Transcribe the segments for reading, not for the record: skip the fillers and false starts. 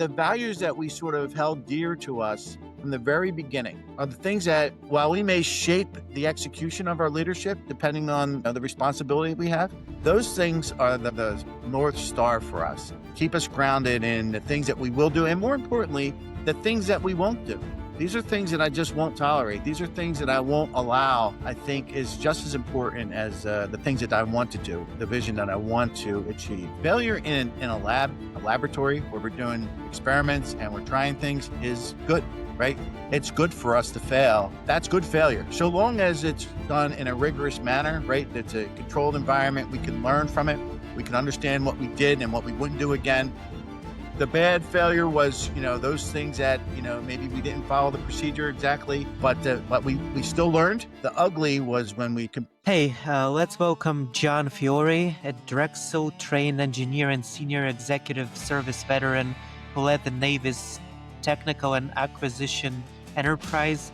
the values that we sort of held dear to us from the very beginning are the things that, while we may shape the execution of our leadership, depending on the responsibility we have, those things are the North Star for us. Keep us grounded in the things that we will do, and more importantly, the things that we won't do. These are things that I just won't tolerate. These are things that I won't allow, I think is just as important as the things that I want to do, the vision that I want to achieve. Failure in a laboratory where we're doing experiments and we're trying things is good, right? It's good for us to fail. That's good failure. So long as it's done in a rigorous manner, right? It's a controlled environment. We can learn from it. We can understand what we did and what we wouldn't do again. The bad failure was, those things that, maybe we didn't follow the procedure exactly, but we still learned. The ugly was when we... Hey, let's welcome John Fiore, a Drexel trained engineer and senior executive service veteran who led the Navy's technical and acquisition enterprise,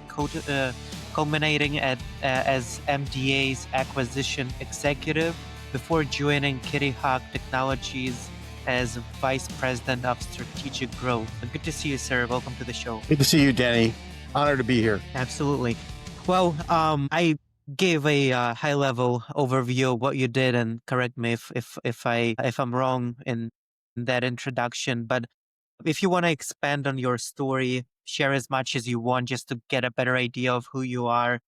culminating as MDA's acquisition executive before joining Kitty Hawk Technologies as Vice President of Strategic Growth. Good to see you, sir. Welcome to the show. Good to see you, Danny. Honored to be here. Absolutely. Well, I gave a high-level overview of what you did, and correct me if I'm wrong in that introduction. But if you want to expand on your story, share as much as you want, just to get a better idea of who you are,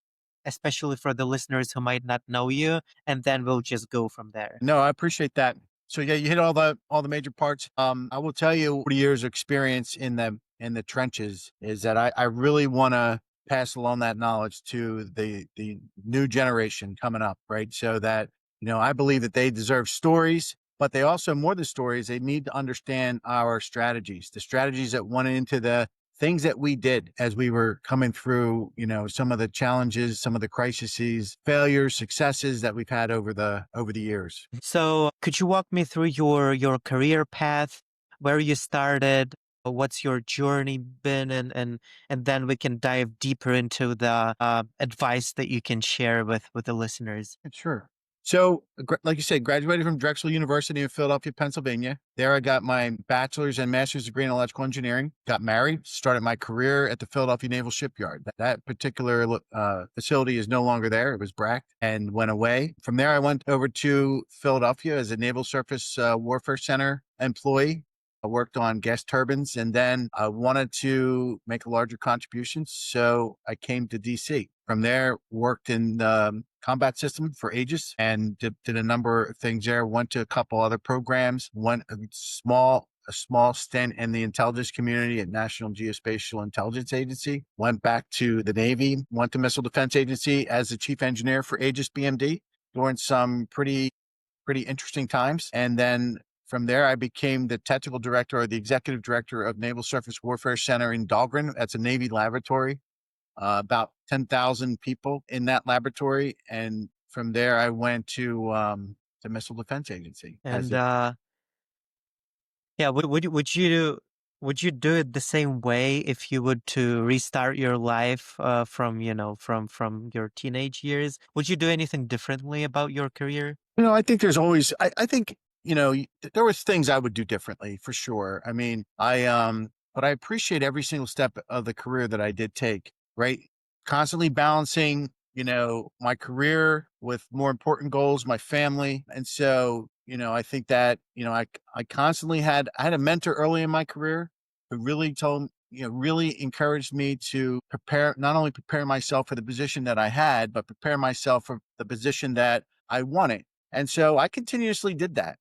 especially for the listeners who might not know you, and then we'll just go from there. No, I appreciate that. So yeah, you hit all the major parts. I will tell you, 40 years of experience in the trenches is that I really want to pass along that knowledge to the new generation coming up, right? So that, I believe that they deserve stories, but they also, more than stories, they need to understand our strategies, the strategies that went into the things that we did as we were coming through, some of the challenges, some of the crises, failures, successes that we've had over the years. So could you walk me through your career path, where you started, what's your journey been, and then we can dive deeper into the advice that you can share with the listeners. Sure. So, like you said, graduated from Drexel University in Philadelphia, Pennsylvania. There I got my bachelor's and master's degree in electrical engineering, got married, started my career at the Philadelphia Naval Shipyard. That particular facility is no longer there. It was bracked and went away. From there, I went over to Philadelphia as a Naval Surface Warfare Center employee. I worked on gas turbines, and then I wanted to make a larger contribution, so I came to DC. From there, worked in the combat system for Aegis and did a number of things there. Went to a couple other programs. Went a small stint in the intelligence community at National Geospatial Intelligence Agency. Went back to the Navy. Went to Missile Defense Agency as the chief engineer for Aegis BMD during some pretty interesting times, and then from there, I became the technical director or the executive director of Naval Surface Warfare Center in Dahlgren. That's a Navy laboratory, about 10,000 people in that laboratory. And from there, I went to the Missile Defense Agency. And yeah, would you do it the same way if you would to restart your life from your teenage years? Would you do anything differently about your career? I think there's always, I think, there was things I would do differently for sure. I mean, but I appreciate every single step of the career that I did take, right? Constantly balancing, my career with more important goals, my family. And so, I think that, I constantly I had a mentor early in my career who really really encouraged me to not only prepare myself for the position that I had, but prepare myself for the position that I wanted. And so I continuously did that,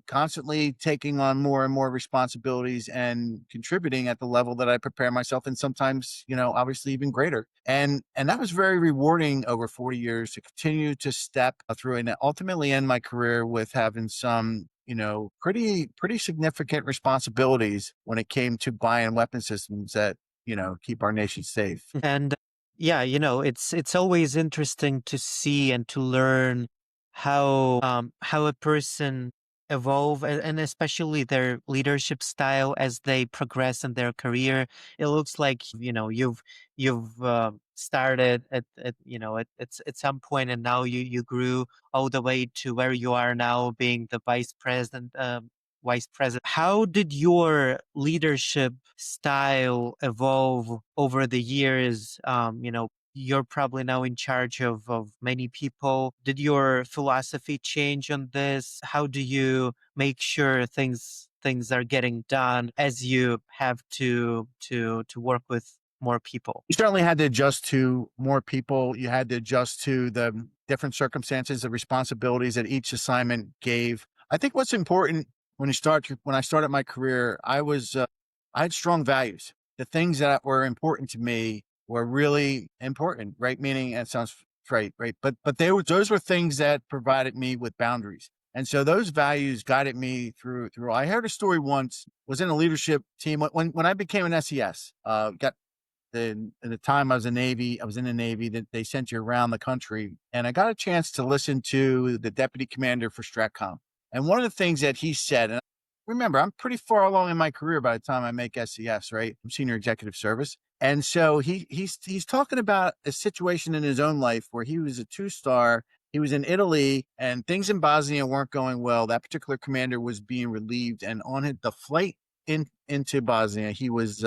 constantly taking on more and more responsibilities and contributing at the level that I prepare myself, and sometimes, obviously even greater. And that was very rewarding over 40 years to continue to step through and ultimately end my career with having some, pretty significant responsibilities when it came to buying weapon systems that, keep our nation safe. And yeah, it's always interesting to see and to learn how a person evolve, and especially their leadership style as they progress in their career. It looks like you've started at some point, and now you grew all the way to where you are now, being the vice president vice president. How did your leadership style evolve over the years? You're probably now in charge of many people. Did your philosophy change on this? How do you make sure things are getting done as you have to work with more people? You certainly had to adjust to more people. You had to adjust to the different circumstances, the responsibilities that each assignment gave. I think what's important when I started my career, I had strong values. The things that were important to me were really important, right? Meaning, it sounds right? But those were things that provided me with boundaries. And so those values guided me through. I heard a story once, was in a leadership team when I became an SES, got at the time I was in the Navy, that they sent you around the country. And I got a chance to listen to the deputy commander for Stratcom. And one of the things that he said, and remember, I'm pretty far along in my career by the time I make SES, right? I'm senior executive service. And so he's talking about a situation in his own life where he was a 2-star. He was in Italy and things in Bosnia weren't going well. That particular commander was being relieved, and on the flight into Bosnia, he was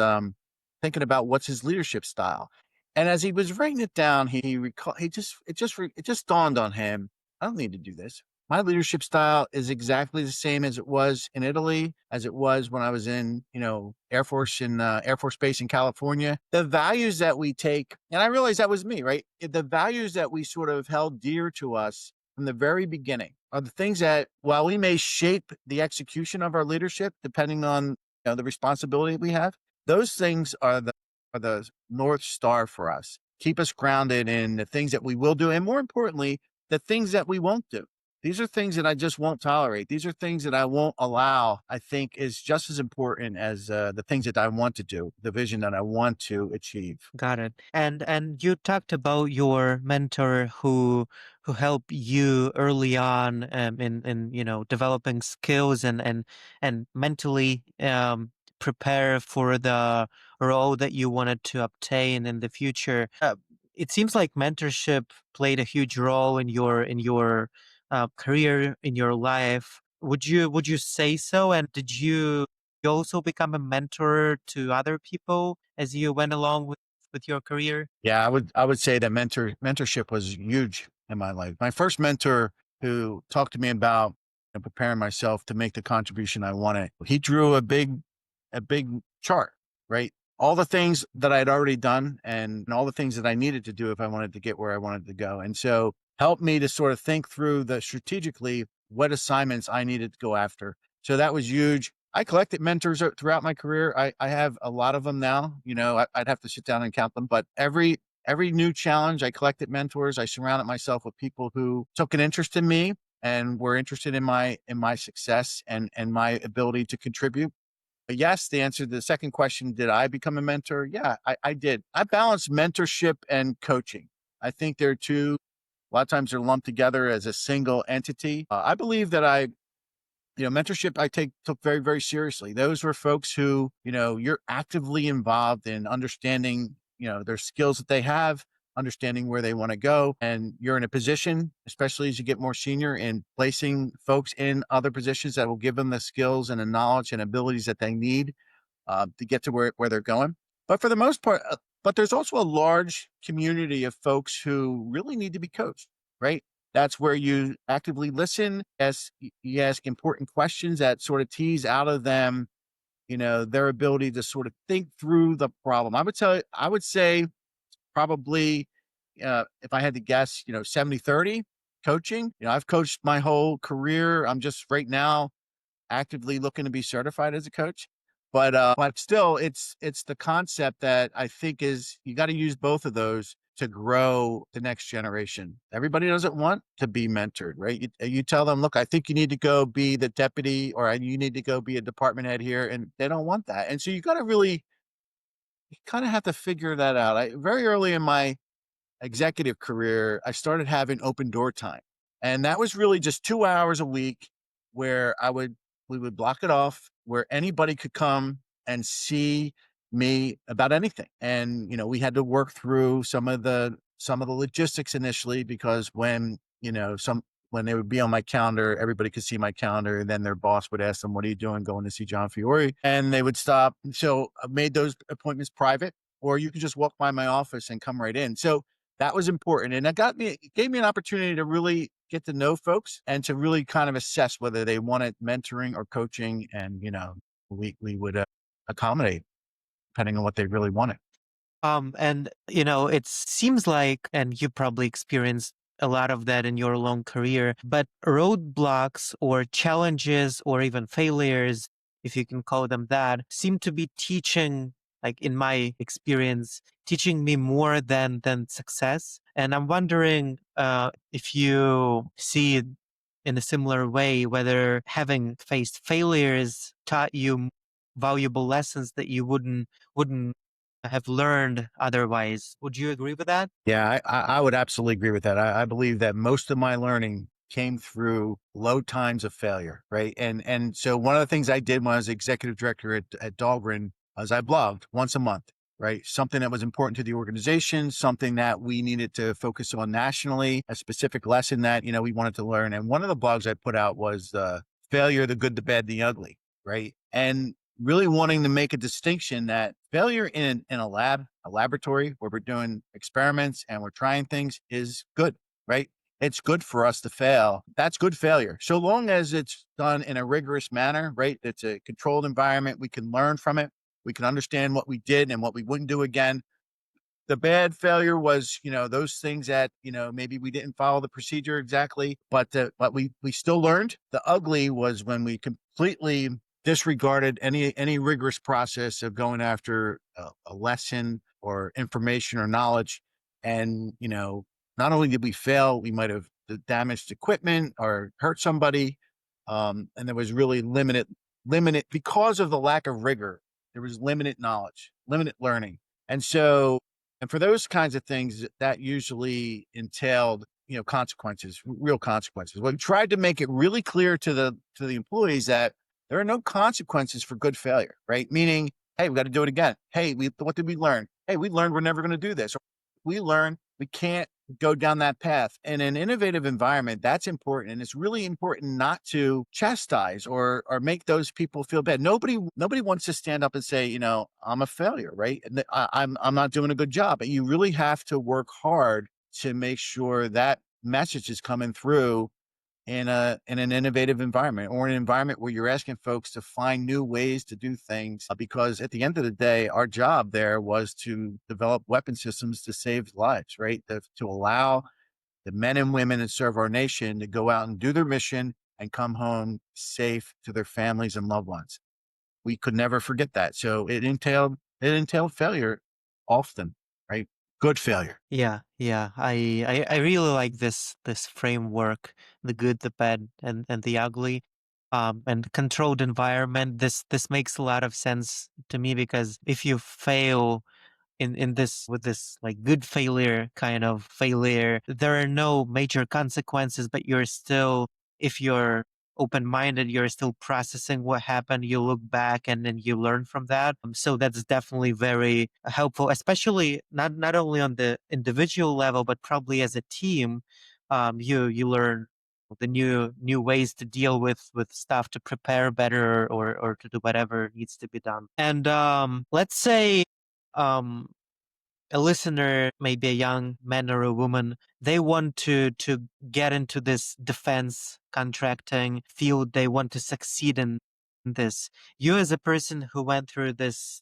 thinking about what's his leadership style. And as he was writing it down, it just dawned on him, I don't need to do this. My leadership style is exactly the same as it was in Italy, as it was when I was in, Air Force Base in California. The values that we take, and I realized that was me, right? The values that we sort of held dear to us from the very beginning are the things that, while we may shape the execution of our leadership, depending on the responsibility we have, those things are the North Star for us. Keep us grounded in the things that we will do, and more importantly, the things that we won't do. These are things that I just won't tolerate. These are things that I won't allow. I think is just as important as the things that I want to do, the vision that I want to achieve. Got it. And you talked about your mentor who helped you early on in developing skills and mentally prepare for the role that you wanted to obtain in the future. It seems like mentorship played a huge role in your career, in your life. Would you say so? And did you also become a mentor to other people as you went along with your career? Yeah, I would say that mentorship was huge in my life. My first mentor, who talked to me about preparing myself to make the contribution I wanted, he drew a big chart, right? All the things that I had already done and all the things that I needed to do if I wanted to get where I wanted to go. And so helped me to sort of think through the strategically what assignments I needed to go after. So that was huge. I collected mentors throughout my career. I have a lot of them now. I'd have to sit down and count them, but every new challenge, I collected mentors. I surrounded myself with people who took an interest in me and were interested in my success and my ability to contribute. But yes, the answer to the second question, did I become a mentor? Yeah, I did. I balance mentorship and coaching. I think they're two, a lot of times they're lumped together as a single entity. I believe that mentorship I took very, very seriously. Those were folks who, you're actively involved in understanding, their skills that they have, understanding where they want to go. And you're in a position, especially as you get more senior, in placing folks in other positions that will give them the skills and the knowledge and abilities that they need to get to where they're going. But for the most part, but there's also a large community of folks who really need to be coached, right? That's where you actively listen, as you ask important questions that sort of tease out of them, their ability to sort of think through the problem. I would say probably, if I had to guess, 70-30 coaching. I've coached my whole career. I'm just right now actively looking to be certified as a coach. But still, it's the concept that I think is you got to use both of those to grow the next generation. Everybody doesn't want to be mentored, right? You tell them, look, I think you need to go be the deputy, or you need to go be a department head here, and they don't want that. And so you kind of have to figure that out. Very early in my executive career, I started having open door time. And that was really just 2 hours a week where we would block it off, where anybody could come and see me about anything. And, we had to work through some of the logistics initially, because when, when they would be on my calendar, everybody could see my calendar. And then their boss would ask them, "What are you doing?" Going to see John Fiore. And they would stop. So I made those appointments private, or you could just walk by my office and come right in. So that was important. And it gave me an opportunity to really get to know folks and to really kind of assess whether they wanted mentoring or coaching. And, we would accommodate depending on what they really wanted. And it seems like, and you probably experienced a lot of that in your long career, but roadblocks or challenges or even failures, if you can call them that, seem to be teaching, like in my experience, teaching me more than success. And I'm wondering if you see it in a similar way, whether having faced failures taught you valuable lessons that you wouldn't have learned otherwise. Would you agree with that? Yeah, I would absolutely agree with that. I believe that most of my learning came through low times of failure, right? And so one of the things I did when I was executive director at Dahlgren was I blogged once a month, right? Something that was important to the organization, something that we needed to focus on nationally, a specific lesson that, we wanted to learn. And one of the blogs I put out was failure, the good, the bad, the ugly, right? And really wanting to make a distinction that failure in a laboratory where we're doing experiments and we're trying things is good, right? It's good for us to fail. That's good failure. So long as it's done in a rigorous manner, right? It's a controlled environment. We can learn from it. We can understand what we did and what we wouldn't do again. The bad failure was, those things that, maybe we didn't follow the procedure exactly, but we still learned. The ugly was when we completely disregarded any rigorous process of going after a lesson or information or knowledge. And, not only did we fail, we might have damaged equipment or hurt somebody. And there was really limited because of the lack of rigor. There was limited knowledge, limited learning. And so, and for those kinds of things, that usually entailed, consequences, real consequences. We tried to make it really clear to the employees that there are no consequences for good failure, right? Meaning, hey, we got to do it again. Hey, what did we learn? Hey, we learned we're never going to do this. Or we learned we can't go down that path. In an innovative environment, that's important. And it's really important not to chastise or make those people feel bad. Nobody wants to stand up and say, I'm a failure, right? And I'm not doing a good job. But you really have to work hard to make sure that message is coming through in an innovative environment, or an environment where you're asking folks to find new ways to do things, because at the end of the day, our job there was to develop weapon systems to save lives, right? To allow the men and women that serve our nation to go out and do their mission and come home safe to their families and loved ones. We could never forget that. So it entailed failure often, right? Good failure. Yeah. I really like this framework, the good, the bad, and the ugly. And controlled environment. This makes a lot of sense to me, because if you fail in this, with this like good failure kind of failure, there are no major consequences, but you're still, if you're open-minded, you're still processing what happened. You look back and then you learn from that. So that's definitely very helpful, especially not only on the individual level, but probably as a team. You learn the new ways to deal with stuff, to prepare better, or to do whatever needs to be done. And let's say um a listener, maybe a young man or a woman, they want to get into this defense contracting field. They want to succeed in this. You, as a person who went through this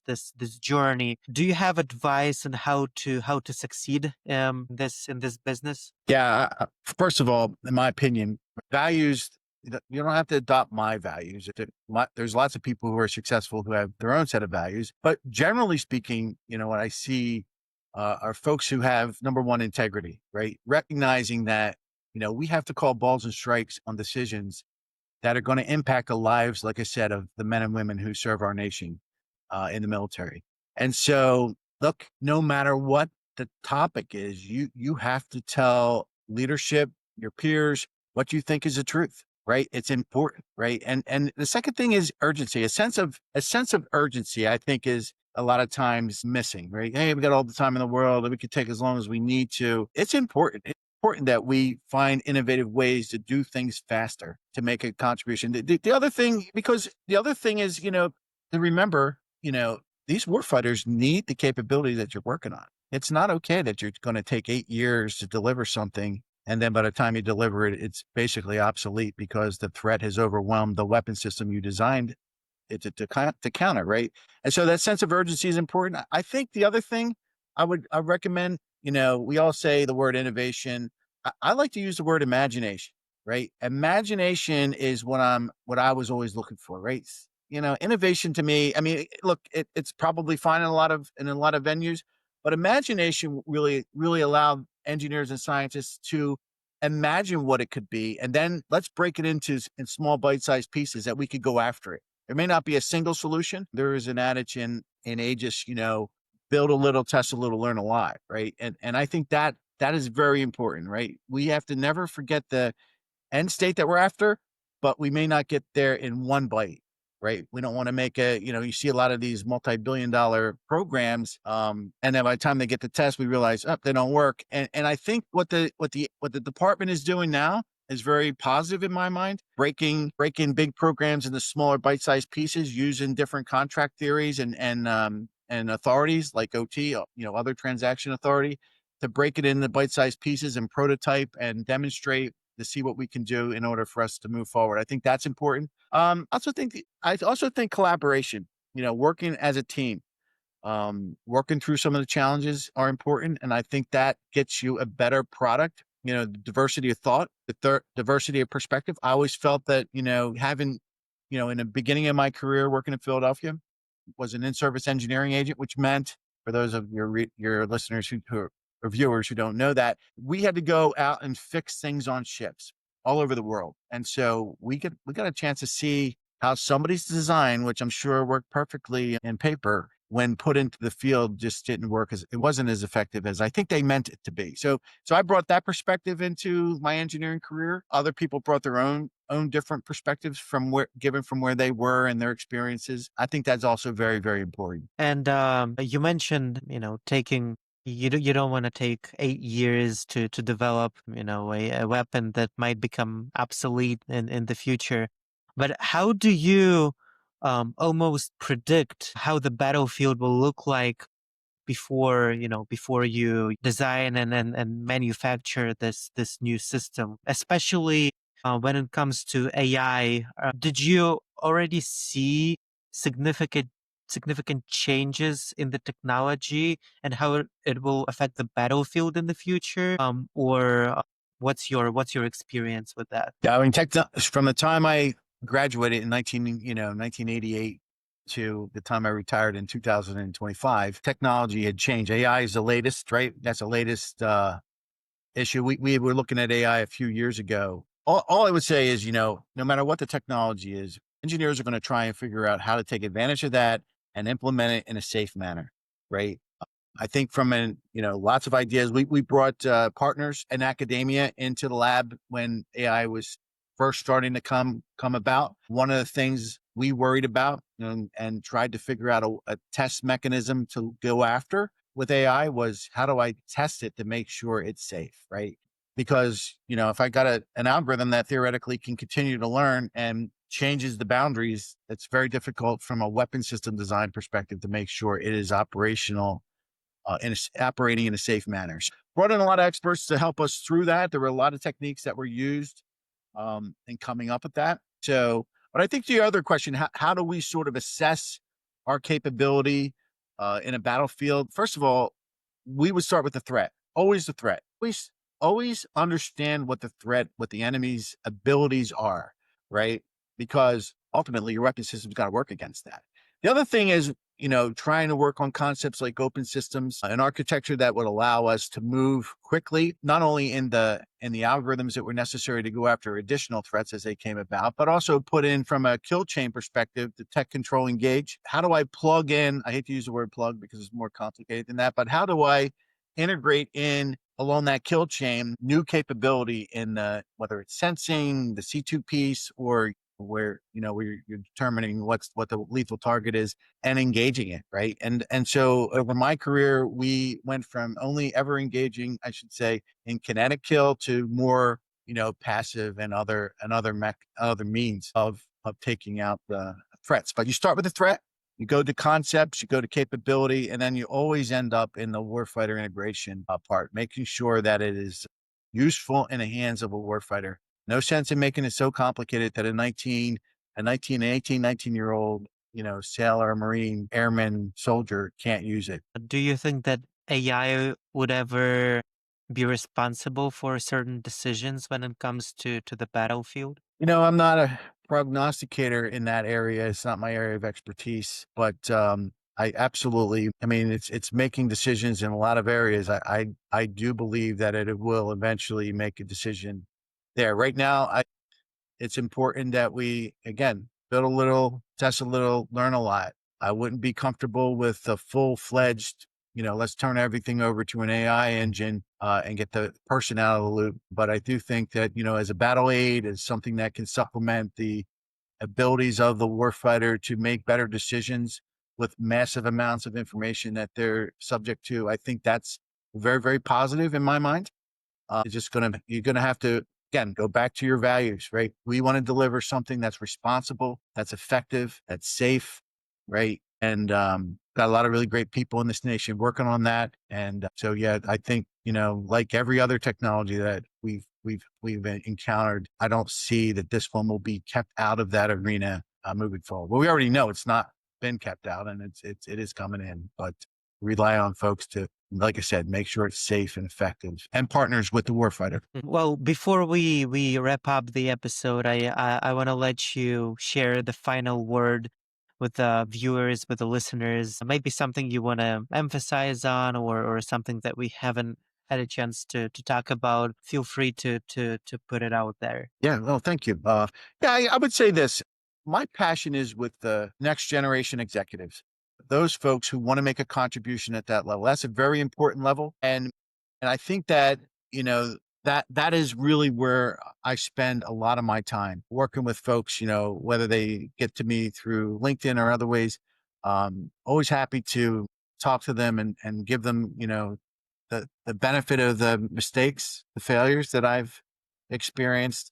journey, do you have advice on how to succeed in this business? Yeah. First of all, in my opinion, values, you don't have to adopt my values. There's lots of people who are successful who have their own set of values. But generally speaking, what I see are folks who have, number one, integrity, right? Recognizing that, we have to call balls and strikes on decisions that are going to impact the lives, like I said, of the men and women who serve our nation in the military. And so, look, no matter what the topic is, you have to tell leadership, your peers, what you think is the truth, right? It's important, right? And the second thing is urgency. A sense of urgency, I think, is a lot of times missing, right? Hey, we got all the time in the world. We could take as long as we need to. It's important. important that we find innovative ways to do things faster to make a contribution. The other thing, because the other thing is, to remember, these warfighters need the capability that you're working on. It's not okay that you're going to take 8 years to deliver something. And then by the time you deliver it, it's basically obsolete because the threat has overwhelmed the weapon system you designed it to counter, right? And so that sense of urgency is important. I think the other thing I recommend, we all say the word innovation. I like to use the word imagination, right? Imagination is what I was always looking for, right? Innovation to me, I mean, look, it's probably fine in a lot of venues, but imagination really allowed engineers and scientists to imagine what it could be, and then let's break it into in small bite-sized pieces that we could go after it. There may not be a single solution. There is an adage in Aegis, build a little, test a little, learn a lot, right? And I think that is very important, right? We have to never forget the end state that we're after, but we may not get there in one bite, right? We don't want to make you see a lot of these multi-billion-dollar programs, and then by the time they get the test, we realize, they don't work. And I think what the department is doing now is very positive in my mind, breaking big programs into smaller bite-sized pieces using different contract theories and authorities like OT, other transaction authority, to break it into bite-sized pieces and prototype and demonstrate to see what we can do in order for us to move forward. I think that's important. I also think collaboration, working as a team, working through some of the challenges are important. And I think that gets you a better product, the diversity of thought, the diversity of perspective. I always felt that, having, in the beginning of my career working in Philadelphia, was an in-service engineering agent, which meant, for those of your listeners or viewers who don't know, that we had to go out and fix things on ships all over the world. And so we got a chance to see how somebody's design, which I'm sure worked perfectly in paper, when put into the field, just didn't work, as it wasn't as effective as I think they meant it to be. So I brought that perspective into my engineering career. Other people brought their own different perspectives from where they were and their experiences. I think that's also very, very important. And you mentioned, taking you don't want to take 8 years to develop, a weapon that might become obsolete in the future. But how do you almost predict how the battlefield will look like before you design and manufacture this new system, especially when it comes to AI? Did you already see significant changes in the technology and how it will affect the battlefield in the future? Or what's your experience with that? Yeah, I mean, from the time I graduated in 1988 to the time I retired in 2025, technology had changed. AI is the latest, right? That's the latest issue. We were looking at AI a few years ago. All I would say is, no matter what the technology is, engineers are going to try and figure out how to take advantage of that and implement it in a safe manner, right? I think lots of ideas. We brought partners in academia into the lab when AI was first starting to come about. One of the things we worried about and tried to figure out a test mechanism to go after with AI was, how do I test it to make sure it's safe, right? Because, if I got an algorithm that theoretically can continue to learn and changes the boundaries, it's very difficult from a weapon system design perspective to make sure it is operational operating in a safe manner. So brought in a lot of experts to help us through that. There were a lot of techniques that were used in coming up with that. So, but I think the other question, how do we sort of assess our capability in a battlefield? First of all, we would start with the threat. Always the threat. Always understand what the enemy's abilities are, right? Because ultimately your weapon system's got to work against that. The other thing is, trying to work on concepts like open systems, an architecture that would allow us to move quickly, not only in the algorithms that were necessary to go after additional threats as they came about, but also put in, from a kill chain perspective, the tech control engage. How do I plug in? I hate to use the word plug because it's more complicated than that, but how do I integrate in along that kill chain new capability in whether it's sensing, the C2 piece, or where you're determining what the lethal target is and engaging it, right? And so over my career, we went from only ever engaging, I should say, in kinetic kill to more passive and other means of taking out the threats. But you start with the threat, you go to concepts, you go to capability, and then you always end up in the warfighter integration part, making sure that it is useful in the hands of a warfighter. No sense in making it so complicated that a 19, 18, 19-year-old, sailor, Marine, airman, soldier can't use it. Do you think that AI would ever be responsible for certain decisions when it comes to the battlefield? I'm not a prognosticator in that area. It's not my area of expertise, but I absolutely, I mean, it's making decisions in a lot of areas. I do believe that it will eventually make a decision there. Right now, it's important that we, again, build a little, test a little, learn a lot. I wouldn't be comfortable with a full-fledged, let's turn everything over to an AI engine and get the person out of the loop. But I do think that, as a battle aid, as something that can supplement the abilities of the warfighter to make better decisions with massive amounts of information that they're subject to, I think that's very, very positive in my mind. It's just you're gonna have to, again, go back to your values, right? We want to deliver something that's responsible, that's effective, that's safe, right? And got a lot of really great people in this nation working on that. And so, yeah, I think, like every other technology that we've encountered, I don't see that this one will be kept out of that arena moving forward. Well, we already know it's not been kept out, and it is coming in, but rely on folks to, like I said, make sure it's safe and effective and partners with the warfighter. Well, before we wrap up the episode, I want to let you share the final word with the viewers, with the listeners. Maybe something you want to emphasize on, or something that we haven't had a chance to talk about. Feel free to put it out there. Yeah, well, thank you. Yeah, I would say this. My passion is with the next generation executives, those folks who want to make a contribution at that level. That's a very important level, and I think that that is really where I spend a lot of my time working with folks. Whether they get to me through LinkedIn or other ways. Always happy to talk to them and give them the benefit of the mistakes, the failures that I've experienced,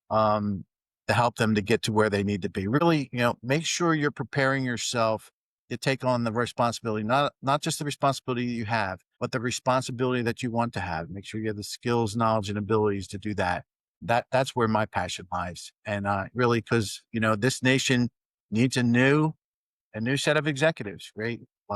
um, to help them to get to where they need to be. Really, make sure you're preparing yourself to take on the responsibility, not just the responsibility you have, but the responsibility that you want to have. Make sure you have the skills, knowledge, and abilities to do that. That's where my passion lies. And really, because this nation needs a new set of executives, right? A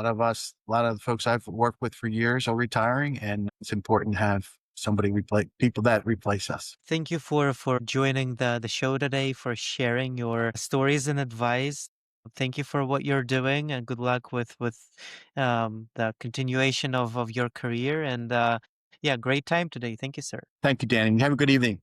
lot of the folks I've worked with for years are retiring, and it's important to have somebody replace people that replace us. Thank you for joining the show today, for sharing your stories and advice. Thank you for what you're doing, and good luck with the continuation of your career. And yeah, great time today. Thank you, sir. Thank you, Danny. Have a good evening.